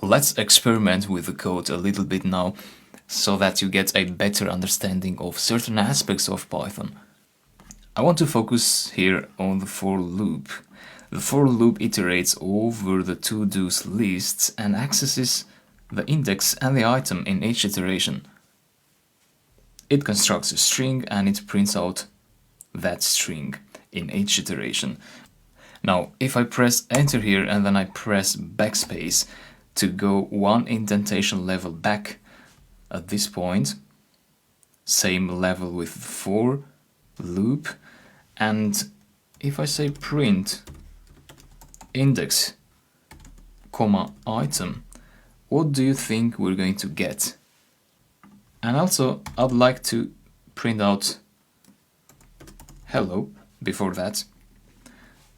Let's experiment with the code a little bit now so that you get a better understanding of certain aspects of Python. I want to focus here on the for loop. The for loop iterates over the to-dos lists and accesses the index and the item in each iteration. It constructs a string and it prints out that string in each iteration. Now, if I press enter here and then I press backspace to go one indentation level back at this point, same level with the for loop, and if I say print index comma item, what do you think we're going to get? And also I'd like to print out hello before that.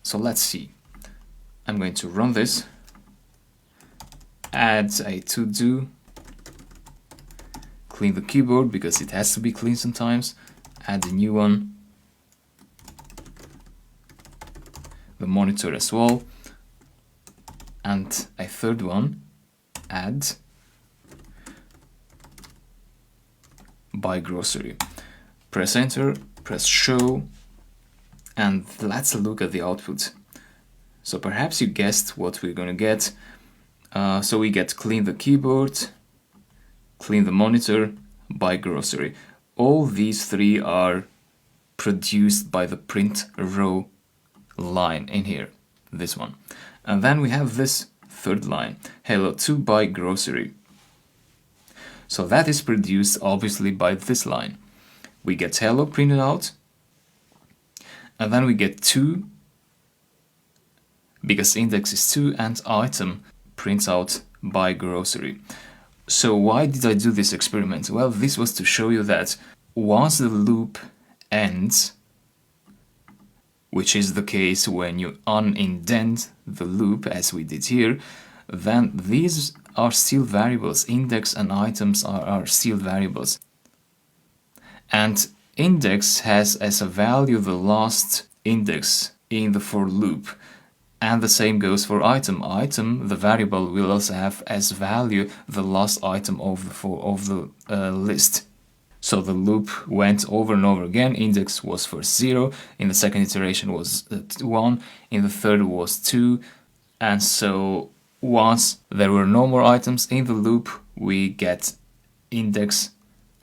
So let's see. I'm going to run this, add a to-do, clean the keyboard because it has to be clean sometimes, add a new one, the monitor as well, and a third one, add buy grocery. Press enter, press show, and let's look at the output. So perhaps you guessed what we're gonna get. So we get clean the keyboard, clean the monitor, buy grocery. All these three are produced by the print row line in here, this one. And then we have this third line, hello to buy grocery. So that is produced obviously by this line. We get hello printed out, and then we get 2 because index is 2 and item prints out buy grocery. So why did I do this experiment? Well, this was to show you that once the loop ends, which is the case when you unindent the loop as we did here, then these are still variables. Index and items are still variables. And index has as a value the last index in the for loop, and the same goes for item. Item, the variable, will also have as value the last item of the list. So the loop went over and over again. Index was first 0, in the second iteration was 1, in the third was 2, and so once there were no more items in the loop, we get index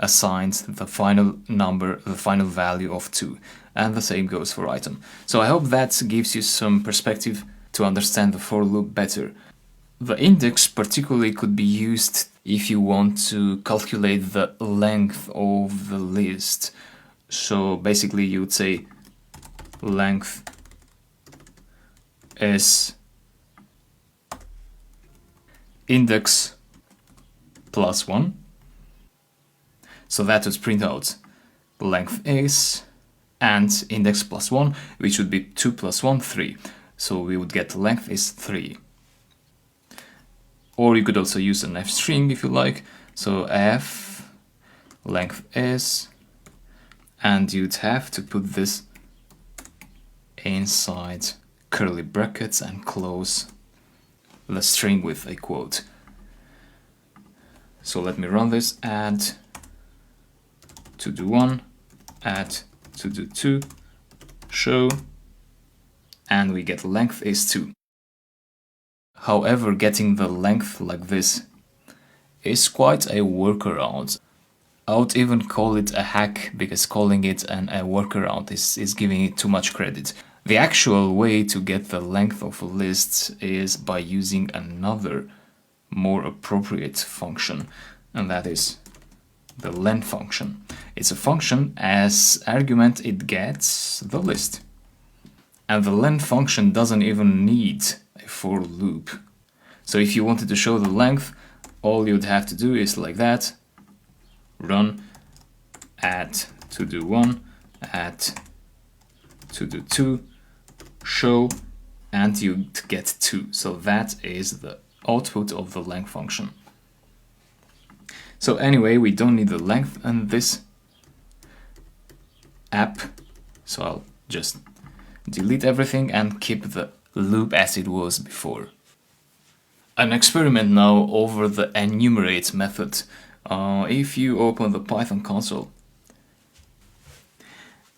assigned the final number, the final value of 2, and the same goes for item. So I hope that gives you some perspective to understand the for loop better. The index particularly could be used if you want to calculate the length of the list. So basically you would say length is index plus 1. So that would print out length is and index plus 1, which would be 2 plus 1, 3. So we would get length is 3. Or you could also use an f string if you like. So f length is, and you'd have to put this inside curly brackets and close the string with a quote. So let me run this, add to do 1, add to do 2, show, and we get length is 2. However, getting the length like this is quite a workaround. I would even call it a hack, because calling it a workaround is giving it too much credit. The actual way to get the length of a list is by using another more appropriate function, and that is the len function. It's a function, as argument it gets the list. And the len function doesn't even need a for loop. So if you wanted to show the length, all you'd have to do is like that, run, add to do 1, add to do 2, show, and you get 2. So that is the output of the length function. So anyway, we don't need the length in this app, so I'll just delete everything and keep the loop as it was before. An experiment now over the enumerate method. If you open the Python console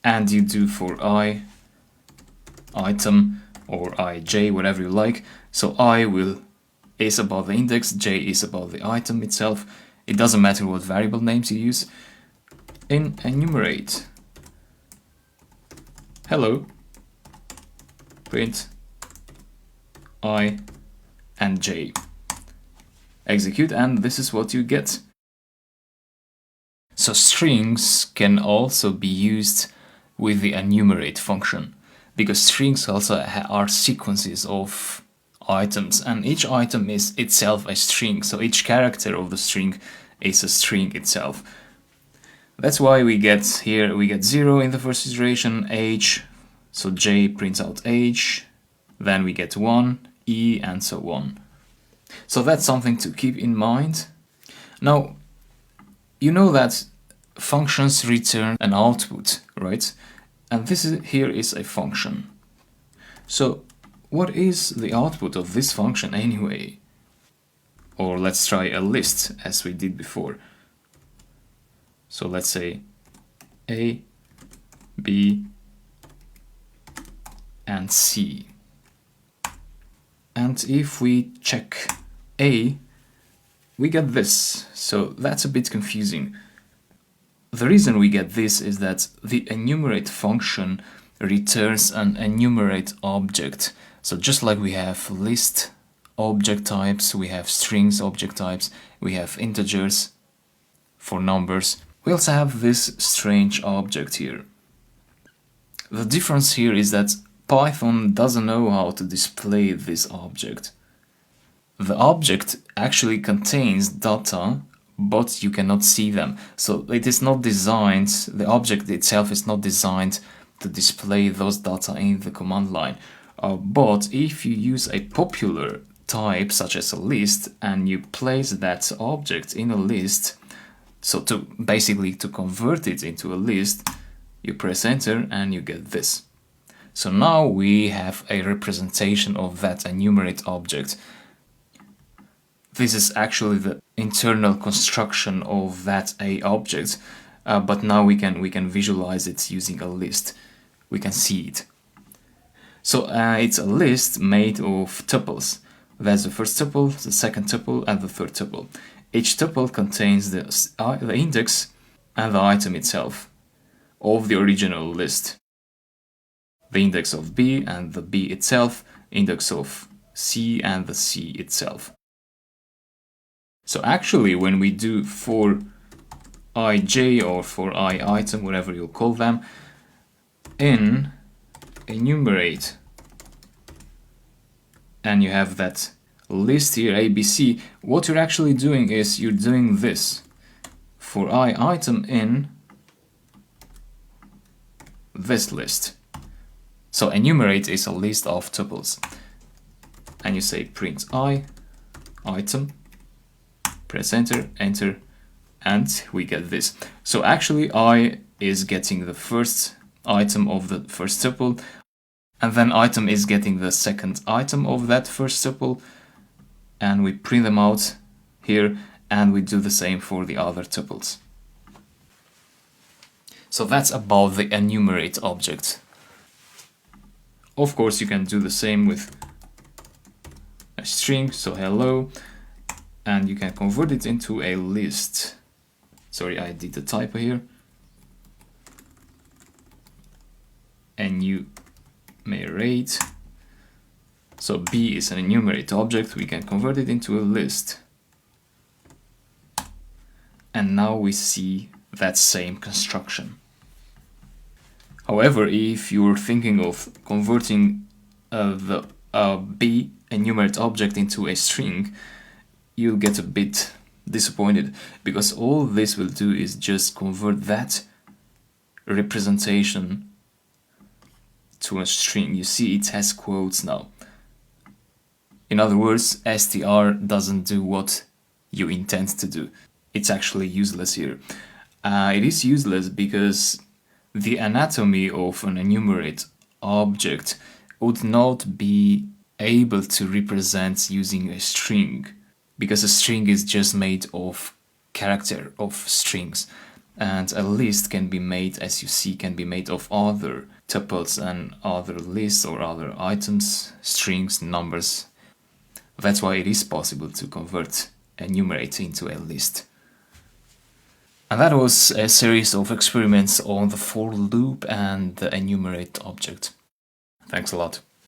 and you do for I item or ij, whatever you like, so I is about the index, j is about the item itself. It doesn't matter what variable names you use. In enumerate, hello, print I and j. Execute, and this is what you get. So strings can also be used with the enumerate function, because strings also are sequences of items, and each item is itself a string, so each character of the string is a string itself. That's why we get 0 in the first iteration, h, so j prints out h, then we get 1, e, and so on. So that's something to keep in mind. Now, you know that functions return an output, right? And here is a function. So what is the output of this function anyway? Or let's try a list as we did before. So let's say A, B, and C. And if we check A, we get this. So that's a bit confusing. The reason we get this is that the enumerate function returns an enumerate object. So just like we have list object types, we have strings object types, we have integers for numbers, we also have this strange object here. The difference here is that Python doesn't know how to display this object. The object actually contains data, but you cannot see them. So it is not designed, the object itself is not designed to display those data in the command line. But if you use a popular type such as a list and you place that object in a list, so basically to convert it into a list, you press enter and you get this. So now we have a representation of that enumerate object. This is actually the internal construction of that A object, but now we can visualize it using a list. We can see it. So it's a list made of tuples. That's the first tuple, the second tuple, and the third tuple. Each tuple contains the index and the item itself of the original list. The index of B and the B itself, index of C and the C itself. So actually when we do for ij or for I item, whatever you'll call them, in enumerate, and you have that list here, ABC, what you're actually doing is you're doing this. For I item in this list. So enumerate is a list of tuples. And you say print I item, press enter, enter, and we get this. So actually I is getting the first item of the first tuple, and then item is getting the second item of that first tuple, and we print them out here, and we do the same for the other tuples. So that's about the enumerate object. Of course you can do the same with a string, so hello, and you can convert it into a list. Sorry, I did a typo here. Enumerate. So B is an enumerate object, we can convert it into a list. And now we see that same construction. However, if you're thinking of converting the B enumerate object into a string, you'll get a bit disappointed, because all this will do is just convert that representation to a string. You see it has quotes now. In other words, str doesn't do what you intend to do. It's actually useless here. It is useless because the anatomy of an enumerate object would not be able to represent using a string, because a string is just made of character of strings, and a list can be made, as you see, can be made of other tuples and other lists or other items, strings, numbers. That's why it is possible to convert enumerate into a list. And that was a series of experiments on the for loop and the enumerate object. Thanks a lot.